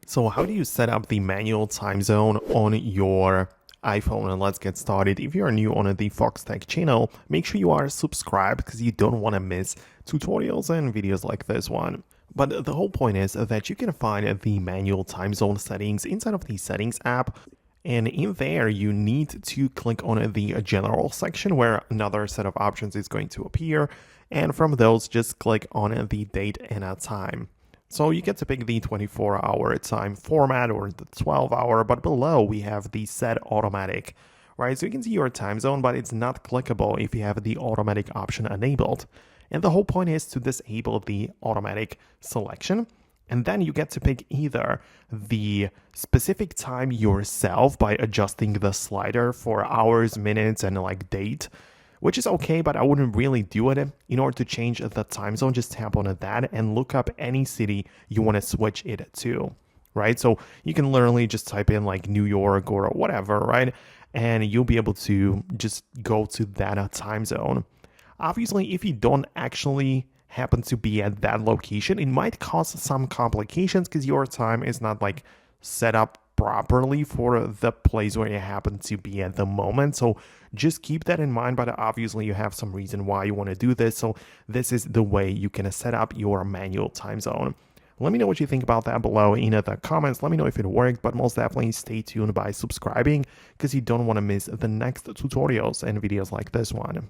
So how do you set up the manual time zone on your iPhone? And let's get started. If you're new on the Foxtecc channel, make sure you are subscribed because you don't want to miss tutorials and videos like this one. But the whole point is that you can find the manual time zone settings inside of the settings app. And in there, you need to click on the general section where another set of options is going to appear. And from those, just click on the date and a time. So you get to pick the 24-hour time format or the 12-hour, but below we have the set automatic, right? So you can see your time zone, but it's not clickable if you have the automatic option enabled. And the whole point is to disable the automatic selection. And then you get to pick either the specific time yourself by adjusting the slider for hours, minutes, and like date, which is okay, but I wouldn't really do it. In order to change the time zone, just tap on that and look up any city you want to switch it to, right? So you can literally just type in like New York or whatever, right? And you'll be able to just go to that time zone. Obviously, if you don't actually happen to be at that location, it might cause some complications because your time is not like set up properly for the place where you happen to be at the moment. So just keep that in mind, but obviously you have some reason why you want to do this. So this is the way you can set up your manual time zone. Let me know what you think about that below in the comments. Let me know if it worked, but most definitely stay tuned by subscribing because you don't want to miss the next tutorials and videos like this one.